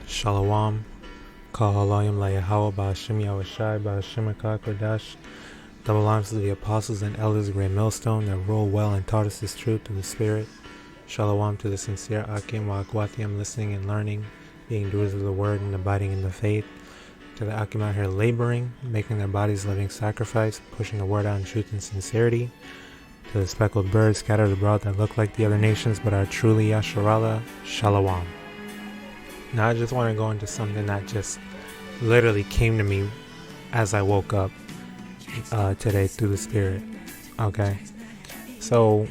Shalom. HALALYAM YAHAWAH BAHASHAM BAHASHAM QADASH. Double arms to the apostles and elders of Great Millstone that rule well and taught us this truth through the Spirit. Shalom to the sincere Akim Wa'akwathiam, listening and learning, being doers of the word and abiding in the faith. To the Akim out here laboring, making their bodies living sacrifice, pushing the word out in truth and sincerity. To the speckled birds scattered abroad that look like the other nations but are truly Yasharallah, Shalom. Now I just want to go into something that just literally came to me as I woke up today through the Spirit. Okay, so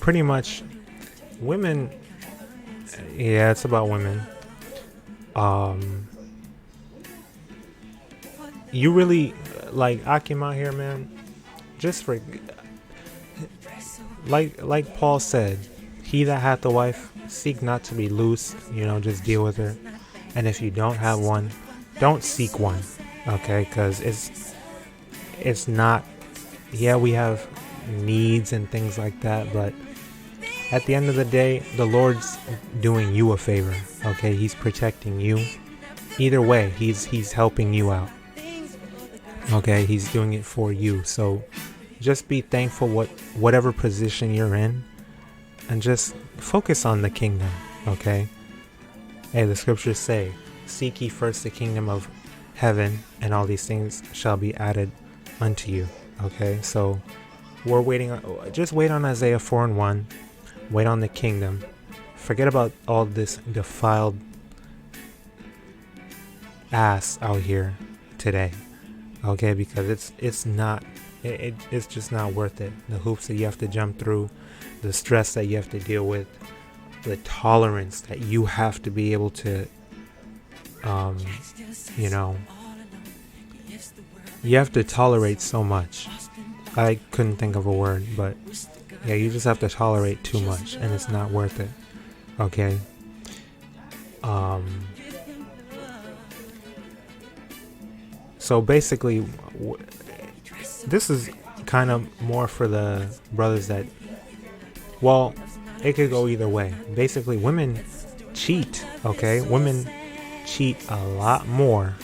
pretty much women, yeah, it's about women. You really, like Akim out here, man, just for, like Paul said, he that hath a wife, seek not to be loose, just deal with her. And if you don't have one, don't seek one, okay? Because it's not, yeah, we have needs and things like that, but at the end of the day, the Lord's doing you a favor, okay? He's protecting you. Either way, he's helping you out, okay? He's doing it for you. So just be thankful whatever position you're in, and just focus on the kingdom, okay? Hey, the scriptures say, seek ye first the kingdom of heaven, and all these things shall be added unto you, okay? So we're waiting on, just wait on Isaiah 4:1, wait on the kingdom. Forget about all this defiled ass out here today, okay? Because it's not, it's just not worth it. The hoops that you have to jump through, the stress that you have to deal with, the tolerance that you have to be able to, you have to tolerate so much. I couldn't think of a word, but yeah, you just have to tolerate too much, and it's not worth it, okay? So basically, this is kind of more for the brothers that, well, it could go either way. Basically, women cheat, okay? Women cheat a lot more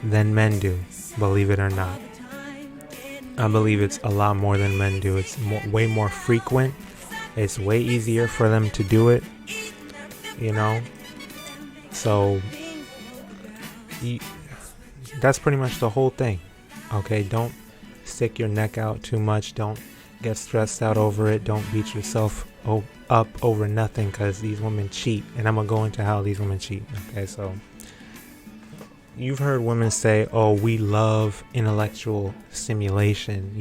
than men do, believe it or not. I believe it's a lot more than men do. It's way more frequent. It's way easier for them to do it, So, that's pretty much the whole thing, okay? Don't stick your neck out too much. Don't get stressed out over it. Don't beat yourself up over nothing, because these women cheat, and I'm gonna go into how these women cheat. Okay, so you've heard women say, oh, we love intellectual stimulation.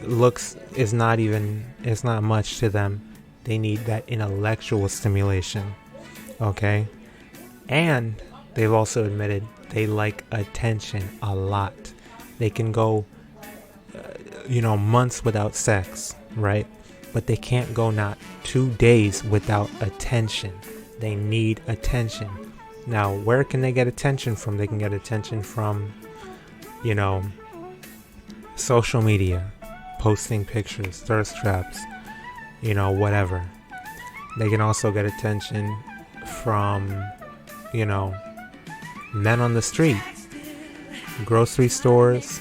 Looks is not even, it's not much to them. They need that intellectual stimulation, okay? And they've also admitted they like attention a lot. They can go months without sex, right? But they can't go not 2 days without attention. They need attention. Now, where can they get attention from? They can get attention from, social media, posting pictures, thirst traps, whatever. They can also get attention from, men on the street, grocery stores,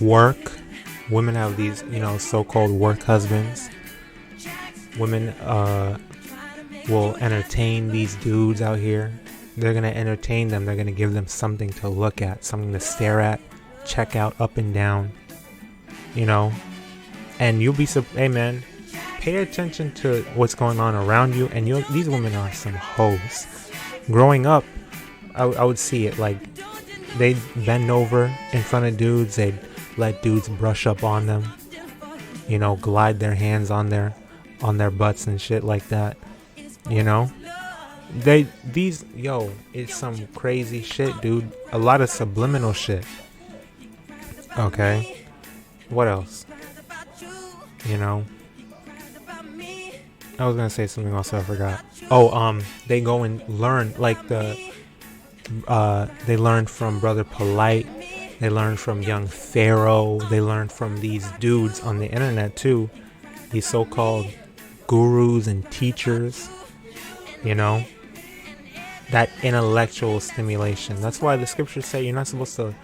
work. Women have these, so-called work husbands. Women will entertain these dudes out here. They're going to entertain them. They're going to give them something to look at, something to stare at, check out up and down, And you'll be, hey man, pay attention to what's going on around you. And these women are some hoes. Growing up, I would see it. Like, they'd bend over in front of dudes. They'd let dudes brush up on them, glide their hands on their butts and shit like that. It's some crazy shit, dude. A lot of subliminal shit. Okay, what else? I was gonna say something else, I forgot. They go and learn, like they learn from Brother Polite. They learn from young Pharaoh. They learn from these dudes on the internet too. These so-called gurus and teachers, you know, that intellectual stimulation. That's why the scriptures say you're not supposed to,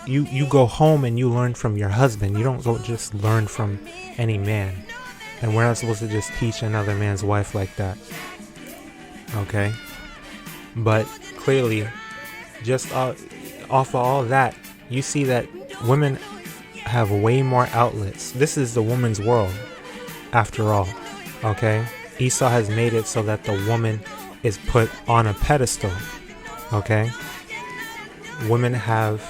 you go home and you learn from your husband. You don't go just learn from any man. And we're not supposed to just teach another man's wife like that. Okay? But clearly, just off of all that, you see that women have way more outlets. This is the woman's world, after all. Okay? Esau has made it so that the woman is put on a pedestal. Okay? Women have,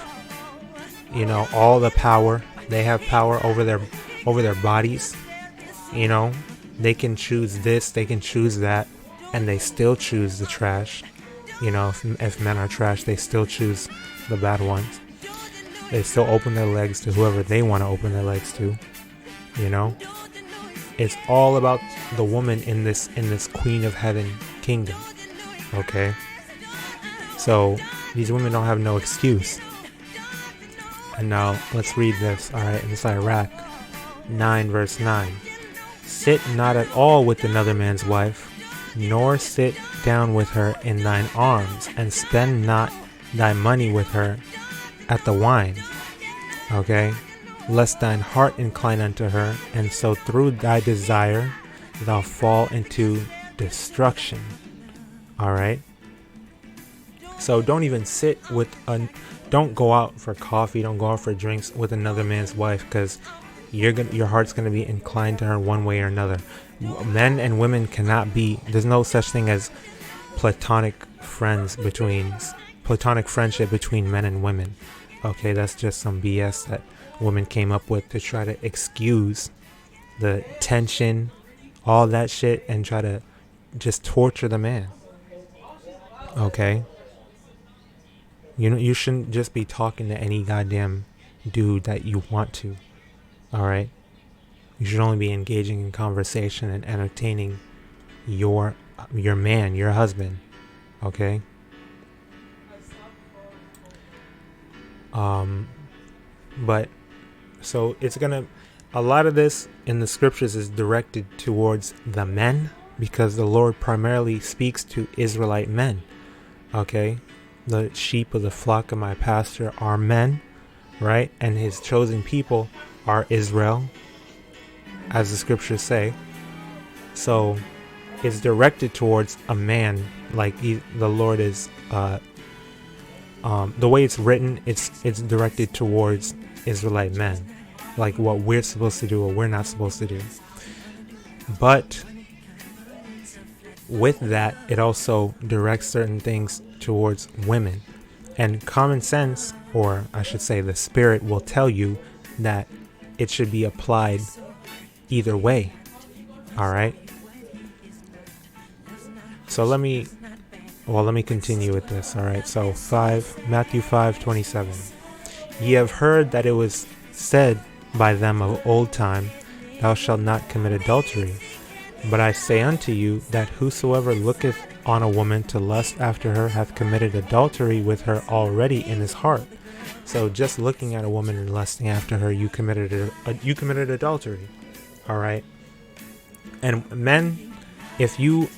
you know, all the power. They have power over their bodies. You know, they can choose this, they can choose that, and they still choose the trash. You know, if men are trash, they still choose the bad ones. They still open their legs to whoever they want to open their legs to. You know, it's all about the woman in this Queen of Heaven kingdom. Okay, so these women don't have no excuse. And now let's read this. All right, in Sirach 9 verse 9. Sit not at all with another man's wife, nor sit down with her in thine arms, and spend not thy money with her at the wine. Okay? Lest thine heart incline unto her, and so through thy desire thou fall into destruction. Alright? So don't even sit with don't go out for coffee, don't go out for drinks with another man's wife, because your heart's going to be inclined to her one way or another. Men and women cannot be, there's no such thing as platonic friendship between men and women. Okay, that's just some BS that women came up with to try to excuse the tension, all that shit, and try to just torture the man. Okay? You know, you shouldn't just be talking to any goddamn dude that you want to. Alright? You should only be engaging in conversation and entertaining your man, your husband. Okay? But so it's gonna, a lot of this in the scriptures is directed towards the men, because the Lord primarily speaks to Israelite men. Okay? The sheep of the flock of my pasture are men, right? And his chosen people are Israel, as the scriptures say. So it's directed towards a man, like the Lord is the way it's written, it's directed towards Israelite men, like what we're supposed to do or we're not supposed to do. But with that, it also directs certain things towards women. And common sense, or I should say the spirit, will tell you that it should be applied either way. Alright? So let me continue with this. Alright, so Matthew 5:27. Ye have heard that it was said by them of old time, Thou shalt not commit adultery. But I say unto you, that whosoever looketh on a woman to lust after her hath committed adultery with her already in his heart. So just looking at a woman and lusting after her, you committed adultery. All right. And men, if you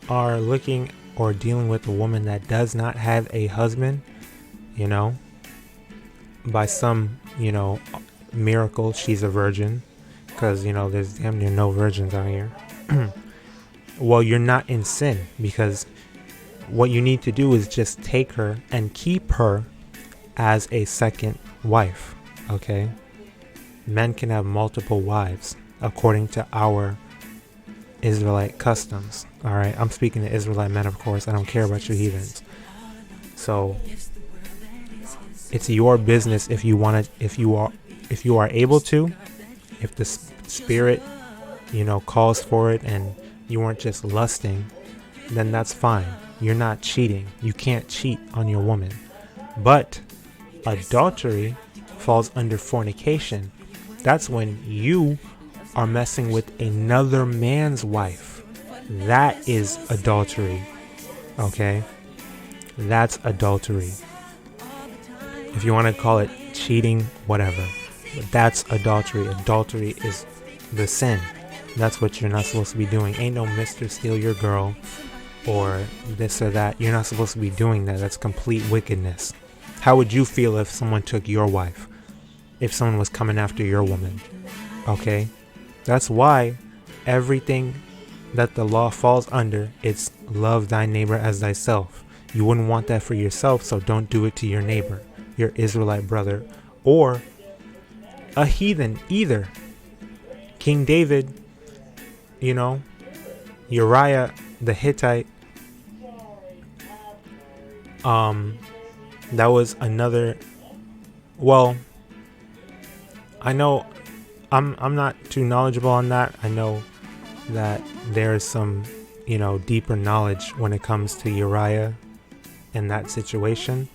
are looking or dealing with a woman that does not have a husband, you know, by some, you know, miracle, she's a virgin, because, you know, there's damn near no virgins out here. Well, you're not in sin, because what you need to do is just take her and keep her as a second wife. Okay? Men can have multiple wives according to our Israelite customs. Alright? I'm speaking to Israelite men, of course. I don't care about you heathens. So it's your business if you want to, if you are able to, if the spirit, you know, calls for it and you weren't just lusting, then that's fine. You're not cheating. You can't cheat on your woman. But adultery falls under fornication. That's when you are messing with another man's wife. That is adultery. Okay? That's adultery. If you want to call it cheating, whatever. But that's adultery. Adultery is the sin. That's what you're not supposed to be doing. Ain't no Mr. Steal Your Girl or this or that. You're not supposed to be doing that. That's complete wickedness. How would you feel if someone took your wife? If someone was coming after your woman? Okay? That's why everything that the law falls under, it's love thy neighbor as thyself. You wouldn't want that for yourself, so don't do it to your neighbor, your Israelite brother, or a heathen either. King David, Uriah the Hittite, that was another. Well, I know I'm not too knowledgeable on that. I know that there is some deeper knowledge when it comes to Uriah in that situation,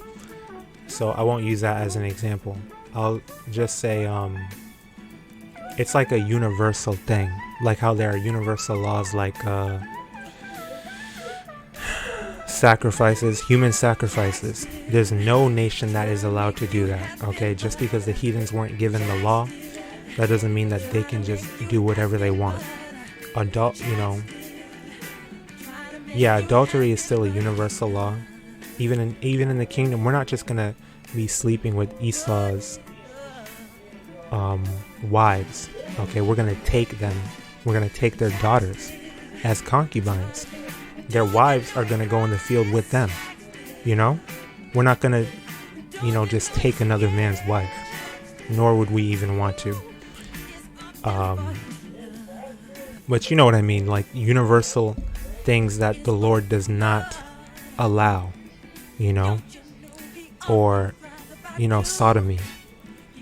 so I won't use that as an example. I'll just say it's like a universal thing, like how there are universal laws like sacrifices, human sacrifices. There's no nation that is allowed to do that. Okay, just because the heathens weren't given the law, that doesn't mean that they can just do whatever they want. Adultery is still a universal law. Even in the kingdom, we're not just gonna be sleeping with Esau's wives. Okay, we're gonna take them. We're gonna take their daughters as concubines. Their wives are gonna go in the field with them. We're not gonna, just take another man's wife. Nor would we even want to. But you know what I mean, like universal things that the Lord does not allow, or sodomy.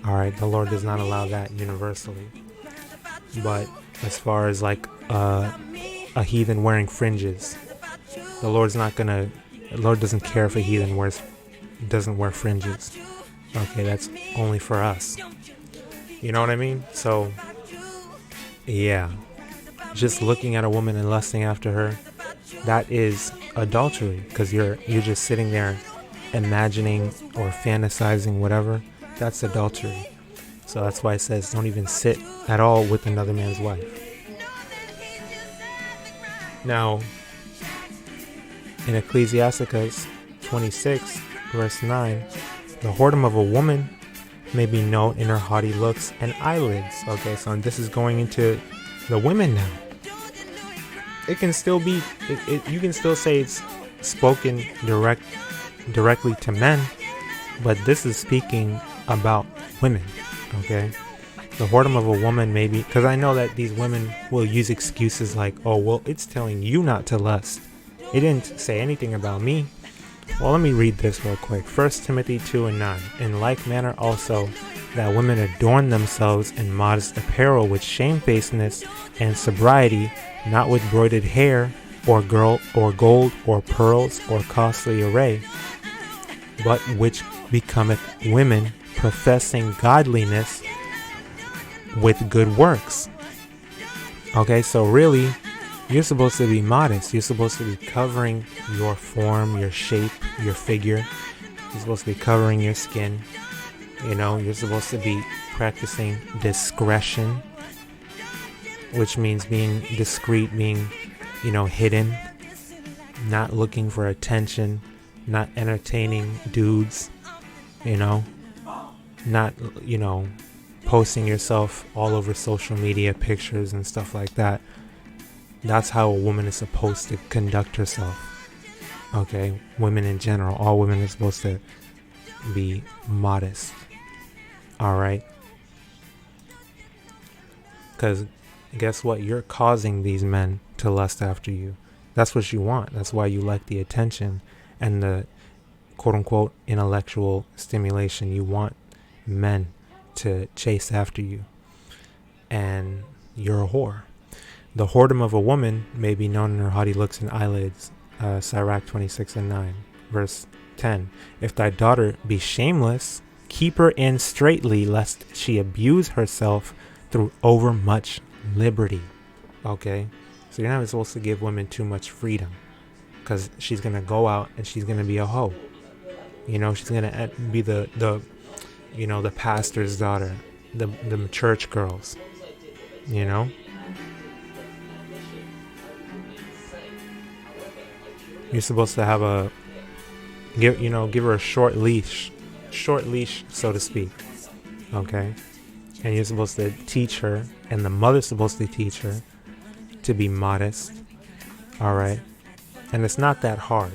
All right, the Lord does not allow that universally. But as far as like a heathen wearing fringes, the Lord doesn't care if a heathen doesn't wear fringes. Okay, that's only for us. You know what I mean? So yeah, just looking at a woman and lusting after her, that is adultery, because you're just sitting there imagining or fantasizing whatever. That's adultery. So that's why it says don't even sit at all with another man's wife. Now, in Ecclesiasticus 26 verse 9, the whoredom of a woman may be known in her haughty looks and eyelids. Okay, so this is going into the women now. It can still be, you can still say it's spoken directly to men, but this is speaking about women. Okay, the whoredom of a woman, maybe, because I know that these women will use excuses like, oh well, it's telling you not to lust, it didn't say anything about me. Well, let me read this real quick. 1 Timothy 2:9. In like manner also, that women adorn themselves in modest apparel with shamefacedness and sobriety, not with broidered hair, or gold, or pearls, or costly array, but which becometh women professing godliness with good works. Okay, so really, you're supposed to be modest. You're supposed to be covering your form, your shape, your figure. You're supposed to be covering your skin. You're supposed to be practicing discretion, which means being discreet, being, hidden, not looking for attention, not entertaining dudes, not, posting yourself all over social media, pictures and stuff like that. That's how a woman is supposed to conduct herself. Okay, women in general, all women are supposed to be modest. All right, because guess what? You're causing these men to lust after you. That's what you want. That's why you like the attention and the quote-unquote intellectual stimulation. You want men to chase after you, and you're a whore. The whoredom of a woman may be known in her haughty looks and eyelids. Sirach 26:9, verse 10. If thy daughter be shameless, keep her in straitly, lest she abuse herself through overmuch liberty. Okay, so you're not supposed to give women too much freedom, because she's gonna go out and she's gonna be a hoe. She's gonna be the the pastor's daughter, the church girls. You're supposed to have give her a short leash, so to speak. Okay? And you're supposed to teach her, and the mother's supposed to teach her to be modest. All right? And it's not that hard.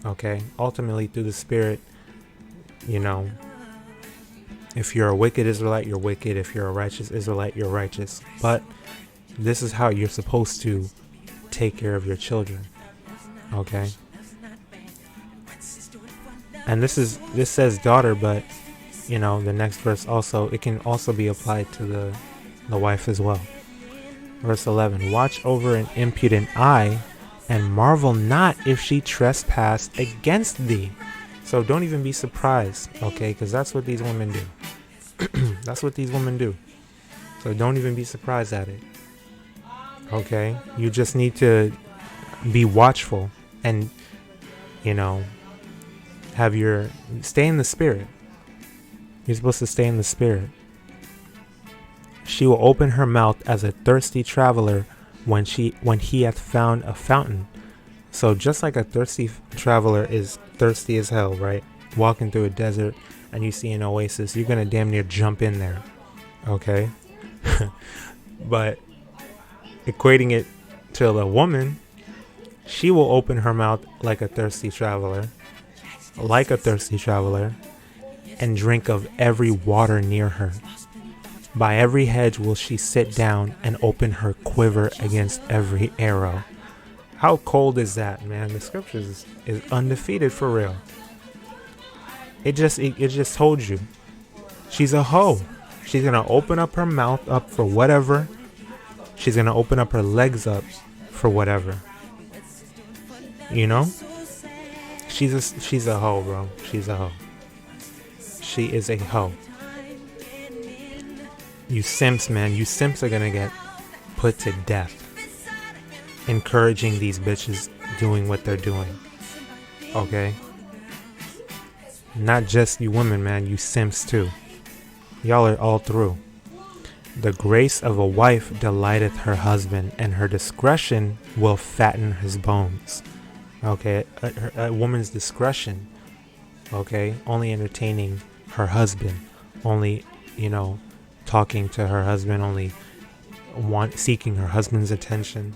Okay? Ultimately, through the Spirit, if you're a wicked Israelite, you're wicked. If you're a righteous Israelite, you're righteous. But this is how you're supposed to take care of your children. Okay? And this says daughter, but the next verse also, it can also be applied to the wife as well. Verse 11, watch over an impudent eye and marvel not if she trespass against thee. So don't even be surprised, okay? Because that's what these women do. That's what these women do. So don't even be surprised at it. Okay? You just need to be watchful and, stay in the Spirit. You're supposed to stay in the Spirit. She will open her mouth as a thirsty traveler when he hath found a fountain. So just like a thirsty traveler is thirsty as hell, right? Walking through a desert and you see an oasis, you're going to damn near jump in there. Okay? But equating it to the woman, she will open her mouth like a thirsty traveler, and drink of every water near her. By every hedge will she sit down and open her quiver against every arrow. How cold is that, man? The scriptures is undefeated for real. It just told you. She's a hoe. She's going to open up her mouth up for whatever. She's going to open up her legs up for whatever. She's a hoe, bro. She's a hoe. She is a hoe. You simps, man. You simps are going to get put to death. Encouraging these bitches doing what they're doing. Okay? Not just you women, man. You simps too. Y'all are all through. The grace of a wife delighteth her husband, and her discretion will fatten his bones. Okay? A woman's discretion. Okay? Only entertaining her husband. Only, talking to her husband. Only seeking her husband's attention.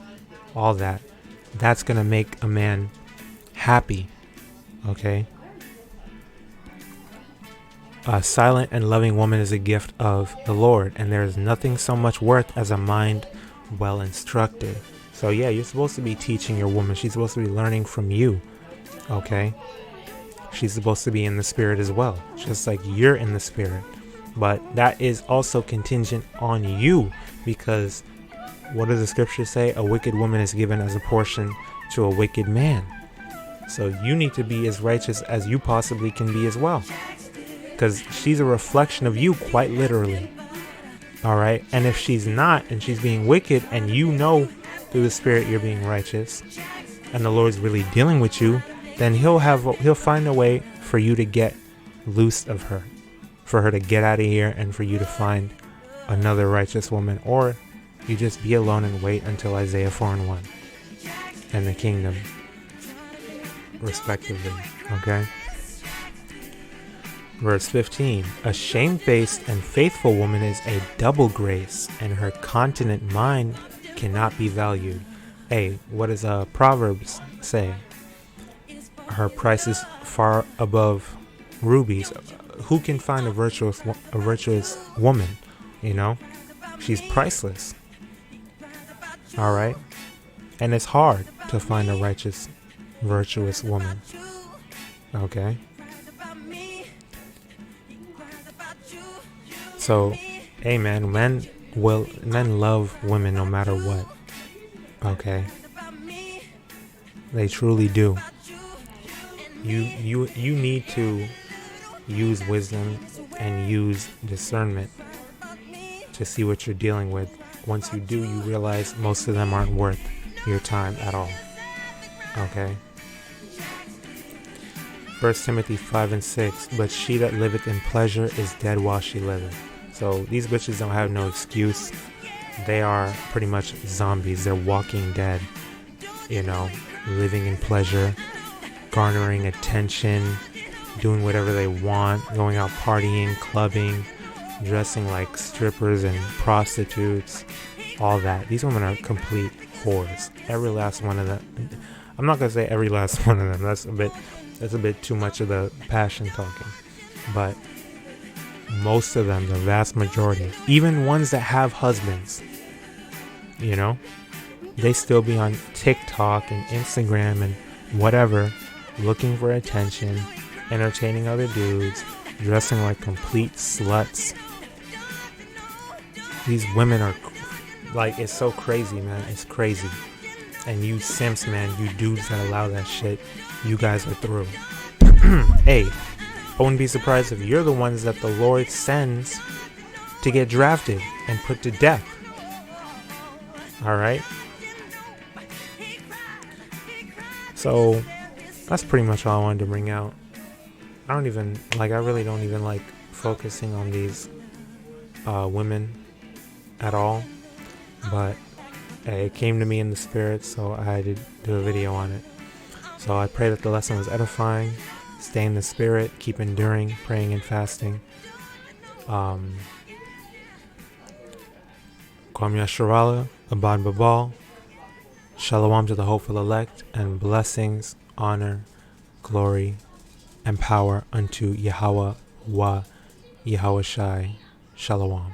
All that. That's going to make a man happy. Okay? A silent and loving woman is a gift of the Lord, and there is nothing so much worth as a mind well instructed. So yeah, you're supposed to be teaching your woman. She's supposed to be learning from you. Okay? She's supposed to be in the Spirit as well, just like you're in the Spirit. But that is also contingent on you, because what does the scripture say? A wicked woman is given as a portion to a wicked man. So you need to be as righteous as you possibly can be as well, because she's a reflection of you, quite literally. All right? And if she's not, and she's being wicked, and through the Spirit you're being righteous, and the Lord's really dealing with you, then he'll find a way for you to get loose of her, for her to get out of here, and for you to find another righteous woman, or you just be alone and wait until Isaiah 4:1 and the kingdom, respectively. Okay? Verse 15, a shamefaced and faithful woman is a double grace, and her continent mind cannot be valued. Hey, what does Proverbs say? Her price is far above rubies. Who can find a virtuous woman? She's priceless. All right? And it's hard to find a righteous, virtuous woman. Okay? So, hey man, men love women no matter what. Okay? They truly do. You need to use wisdom and use discernment to see what you're dealing with. Once you do, you realize most of them aren't worth your time at all. Okay? 1 Timothy 5:6, but she that liveth in pleasure is dead while she liveth. So these bitches don't have no excuse. They are pretty much zombies. They're walking dead. living in pleasure, garnering attention, doing whatever they want, going out partying, clubbing, dressing like strippers and prostitutes, all that. These women are complete whores. Every last one of them. I'm not gonna say every last one of them. That's a bit too much of the passion talking. But most of them, the vast majority, even ones that have husbands, you know, they still be on TikTok and Instagram and whatever, looking for attention, entertaining other dudes, dressing like complete sluts. These women are like, it's so crazy, man. It's crazy. And you simps, man, you dudes that allow that shit, you guys are through. Hey, I wouldn't be surprised if you're the ones that the Lord sends to get drafted and put to death. Alright? So, that's pretty much all I wanted to bring out. I really don't even like focusing on these women at all. But it came to me in the spirit, so I had to do a video on it. So I pray that the lesson was edifying. Stay in the spirit, keep enduring, praying and fasting. Kwam Yasharala, Abad Babal. Shalom to the hopeful elect, and blessings, honor, glory, and power unto YAHAWAH, YAHAWASHI. Shalom.